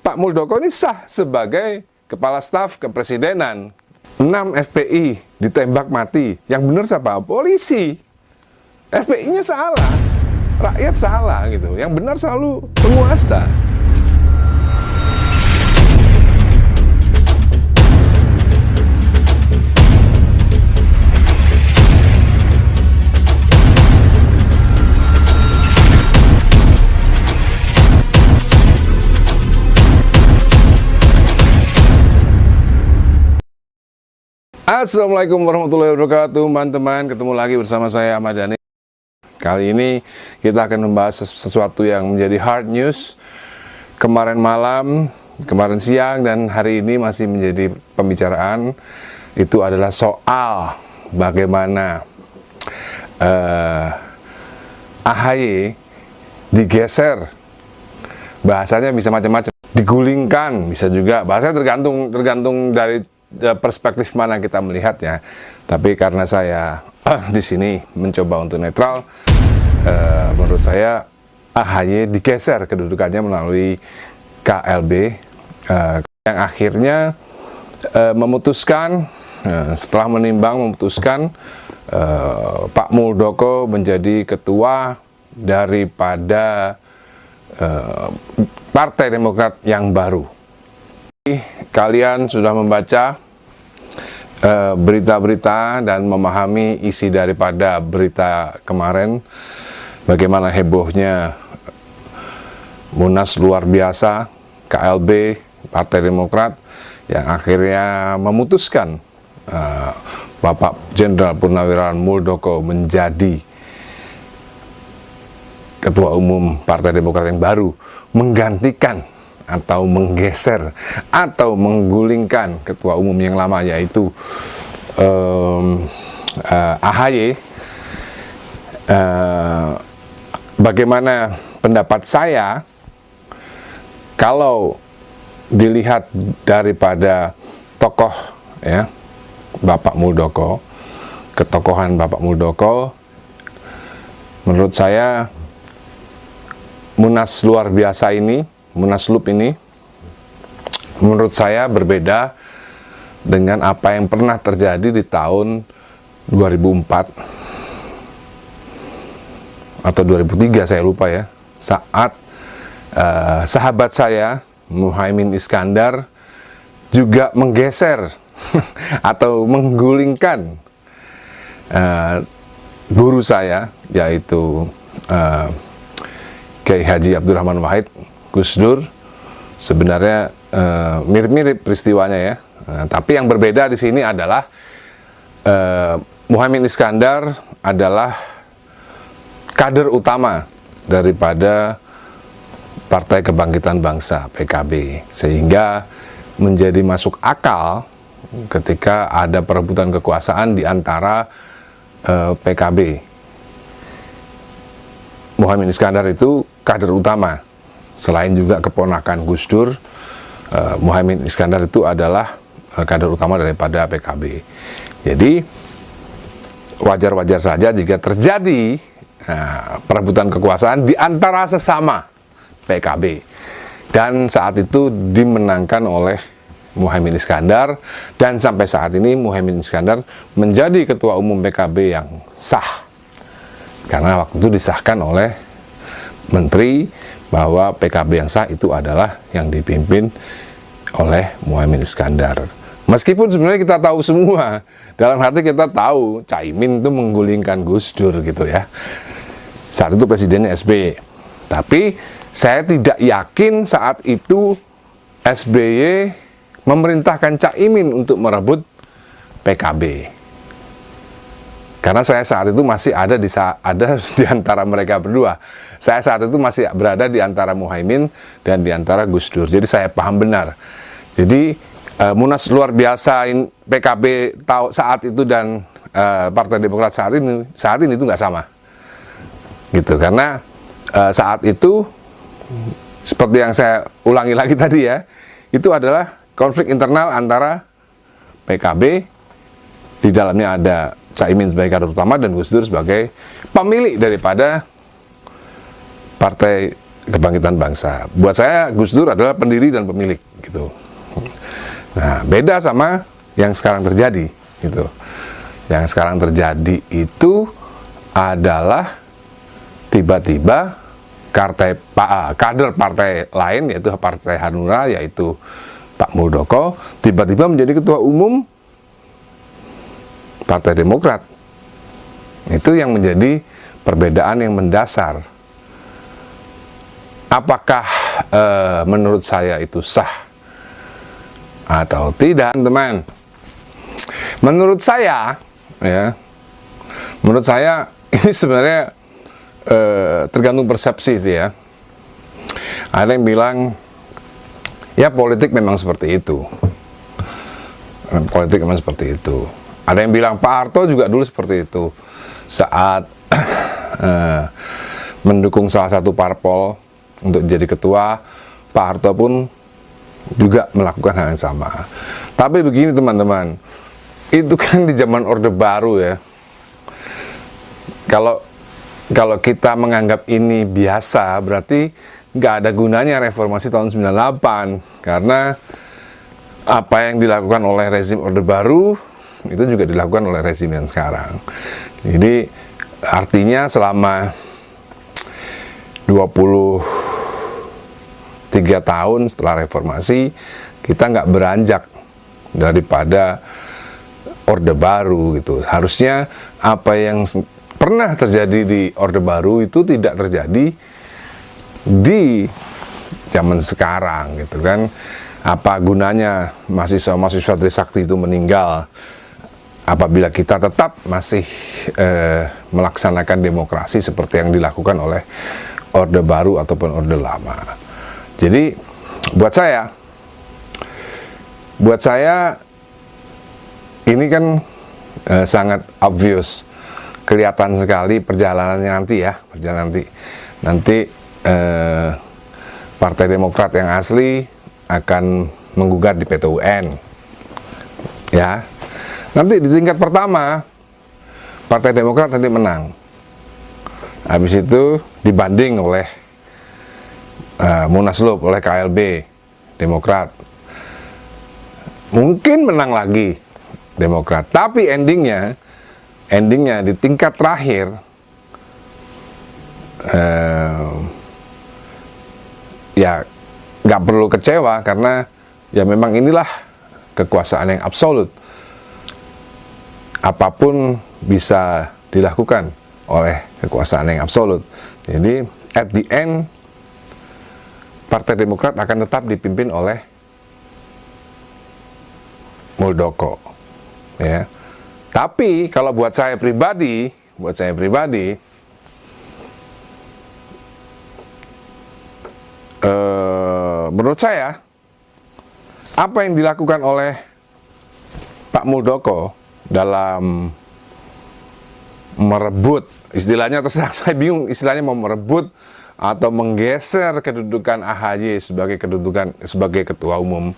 Pak Muldoko ini sah sebagai kepala staf kepresidenan. 6 FPI ditembak mati. Yang benar siapa? Polisi. FPI-nya salah, rakyat salah gitu. Yang benar selalu penguasa. Assalamualaikum warahmatullahi wabarakatuh, teman-teman. Ketemu lagi bersama saya Ahmad Dhani. Kali ini kita akan membahas sesuatu yang menjadi hard news kemarin malam, kemarin siang, dan hari ini masih menjadi pembicaraan. Itu adalah soal bagaimana AHY digeser. Bahasanya bisa macam-macam, digulingkan, bisa juga bahasanya tergantung dari perspektif mana kita melihatnya. Tapi karena saya di sini mencoba untuk netral, menurut saya AHY digeser kedudukannya melalui KLB, yang akhirnya memutuskan, setelah menimbang memutuskan Pak Muldoko menjadi ketua daripada Partai Demokrat yang baru. Kalian sudah membaca berita-berita dan memahami isi daripada berita kemarin, bagaimana hebohnya Munas luar biasa KLB Partai Demokrat yang akhirnya memutuskan Bapak Jenderal Purnawirawan Muldoko menjadi Ketua Umum Partai Demokrat yang baru, menggantikan atau menggeser atau menggulingkan ketua umum yang lama, yaitu AHY. Bagaimana pendapat saya kalau dilihat daripada tokoh, ya, Bapak Muldoko, ketokohan Bapak Muldoko, menurut saya Munas luar biasa ini, Munaslup ini, menurut saya berbeda dengan apa yang pernah terjadi di tahun 2004 atau 2003, saya lupa ya, saat sahabat saya Muhaimin Iskandar juga menggeser atau menggulingkan guru saya, yaitu Kiai Haji Abdurrahman Wahid, Gus Dur. Sebenarnya mirip-mirip peristiwanya ya. Tapi yang berbeda di sini adalah Muhaimin Iskandar adalah kader utama daripada Partai Kebangkitan Bangsa PKB, sehingga menjadi masuk akal ketika ada perebutan kekuasaan di antara PKB. Muhaimin Iskandar itu kader utama. Selain juga keponakan Gus Dur, Muhaimin Iskandar itu adalah kader utama daripada PKB. Jadi wajar-wajar saja jika terjadi perebutan kekuasaan di antara sesama PKB. Dan saat itu dimenangkan oleh Muhaimin Iskandar, dan sampai saat ini Muhaimin Iskandar menjadi ketua umum PKB yang sah. Karena waktu itu disahkan oleh Menteri bahwa PKB yang sah itu adalah yang dipimpin oleh Muhaimin Iskandar. Meskipun sebenarnya kita tahu semua, dalam hati kita tahu Caimin itu menggulingkan Gus Dur gitu ya. Saat itu presidennya SBY. Tapi saya tidak yakin saat itu SBY memerintahkan Caimin untuk merebut PKB. Karena saya saat itu masih ada di antara mereka berdua. Saya saat itu masih berada di antara Muhaimin dan di antara Gus Dur. Jadi saya paham benar. Jadi Munas luar biasa PKB saat itu dan Partai Demokrat saat ini itu nggak sama. Gitu. Karena saat itu, seperti yang saya ulangi lagi tadi ya, itu adalah konflik internal antara PKB, di dalamnya ada Caimin sebagai kader utama dan Gus Dur sebagai pemilik daripada Partai kebangkitan bangsa. Buat saya Gus Dur adalah pendiri dan pemilik gitu. Nah, beda sama yang sekarang terjadi gitu. Yang sekarang terjadi itu adalah tiba-tiba kader partai lain, yaitu Partai Hanura, yaitu Pak Muldoko, tiba-tiba menjadi ketua umum Partai Demokrat. Itu yang menjadi perbedaan yang mendasar. Apakah menurut saya itu sah atau tidak, teman? Menurut saya, ya, menurut saya ini sebenarnya tergantung persepsi sih ya. Ada yang bilang ya politik memang seperti itu. Politik memang seperti itu. Ada yang bilang Pak Harto juga dulu seperti itu. Saat mendukung salah satu parpol untuk jadi ketua, Pak Harto pun juga melakukan hal yang sama. Tapi begini teman-teman, itu kan di zaman Orde Baru ya. Kalau kita menganggap ini biasa, berarti nggak ada gunanya reformasi tahun 98. Karena apa yang dilakukan oleh rezim Orde Baru, itu juga dilakukan oleh rezim yang sekarang. Jadi, artinya selama 23 tahun setelah reformasi, kita nggak beranjak daripada Orde Baru gitu. Harusnya apa yang pernah terjadi di Orde Baru itu tidak terjadi di zaman sekarang gitu kan. Apa gunanya mahasiswa-mahasiswa Trisakti itu meninggal apabila kita tetap masih melaksanakan demokrasi seperti yang dilakukan oleh Orde Baru ataupun Orde Lama. Jadi buat saya ini kan sangat obvious, kelihatan sekali perjalanannya nanti ya, nanti Partai Demokrat yang asli akan menggugat di PT UN ya. Nanti di tingkat pertama Partai Demokrat nanti menang, habis itu dibanding oleh Munaslup, oleh KLB Demokrat, mungkin menang lagi Demokrat, tapi endingnya di tingkat terakhir ya nggak perlu kecewa, karena ya memang inilah kekuasaan yang absolut. Apapun bisa dilakukan oleh kekuasaan yang absolut. Jadi at the end Partai Demokrat akan tetap dipimpin oleh Muldoko ya. Tapi kalau buat saya pribadi, menurut saya apa yang dilakukan oleh Pak Muldoko dalam merebut, istilahnya terserah, saya bingung istilahnya, mau merebut atau menggeser kedudukan AHY sebagai ketua umum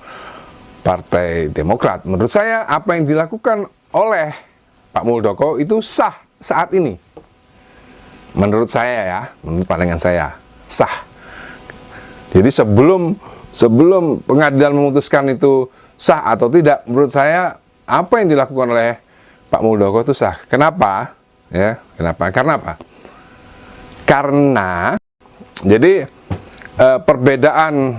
Partai Demokrat. Menurut saya apa yang dilakukan oleh Pak Muldoko itu sah saat ini. Menurut saya ya, menurut pandangan saya sah. Jadi sebelum pengadilan memutuskan itu sah atau tidak, menurut saya apa yang dilakukan oleh Pak Muldoko itu sah. Kenapa? Ya, kenapa? Karena apa? Karena jadi perbedaan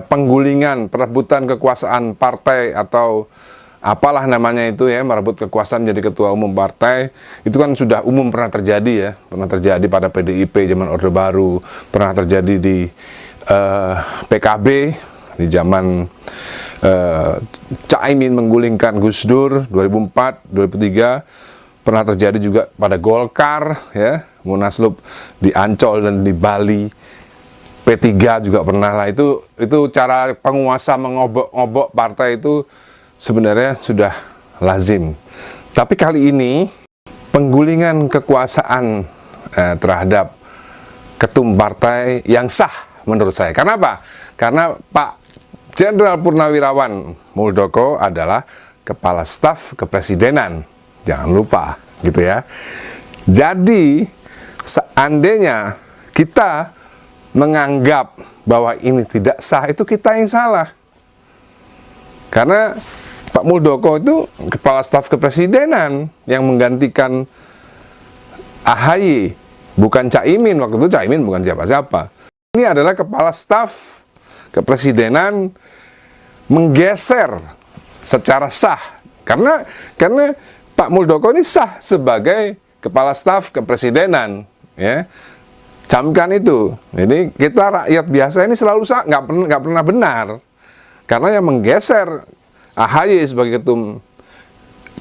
penggulingan, perebutan kekuasaan partai atau apalah namanya itu ya, merebut kekuasaan menjadi ketua umum partai, itu kan sudah umum pernah terjadi ya, pernah terjadi pada PDIP zaman Orde Baru, pernah terjadi di PKB di zaman Caimin menggulingkan Gus Dur 2004, 2003, pernah terjadi juga pada Golkar ya, Munaslup di Ancol dan di Bali, P3 juga pernah lah. Itu cara penguasa mengobok-obok partai itu sebenarnya sudah lazim. Tapi kali ini penggulingan kekuasaan terhadap ketum partai yang sah menurut saya. Karena apa? Karena Pak Jenderal Purnawirawan Muldoko adalah Kepala Staf Kepresidenan. Jangan lupa gitu ya. Jadi seandainya kita menganggap bahwa ini tidak sah, itu kita yang salah. Karena Pak Muldoko itu kepala staf kepresidenan yang menggantikan AHY, bukan Caimin. Waktu itu Caimin bukan siapa-siapa. Ini adalah kepala staf kepresidenan menggeser secara sah. Karena Pak Muldoko ini sah sebagai kepala staf kepresidenan, ya. Camkan itu. Jadi kita rakyat biasa ini selalu sah, nggak pernah benar. Karena yang menggeser AHY sebagai ketum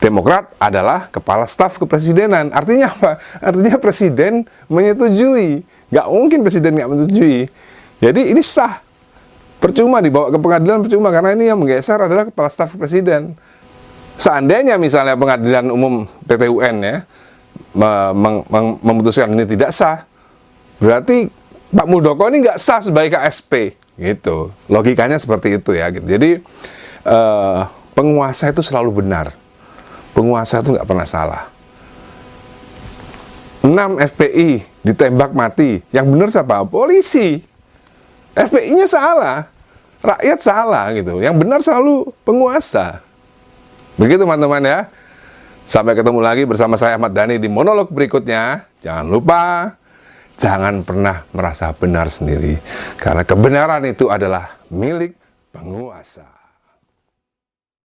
Demokrat adalah kepala staf kepresidenan. Artinya apa? Artinya presiden menyetujui. Nggak mungkin presiden nggak menyetujui. Jadi ini sah. Percuma dibawa ke pengadilan, percuma. Karena ini yang menggeser adalah kepala staf presiden. Seandainya misalnya pengadilan umum PT UN ya memutuskan ini tidak sah, berarti Pak Muldoko ini nggak sah sebagai KSP, gitu. Logikanya seperti itu ya. Gitu. Jadi penguasa itu selalu benar. Penguasa itu nggak pernah salah. 6 FPI ditembak mati. Yang benar siapa? Polisi. FPI-nya salah, rakyat salah gitu. Yang benar selalu penguasa. Begitu teman-teman ya. Sampai ketemu lagi bersama saya Ahmad Dhani di monolog berikutnya. Jangan lupa, jangan pernah merasa benar sendiri. Karena kebenaran itu adalah milik penguasa.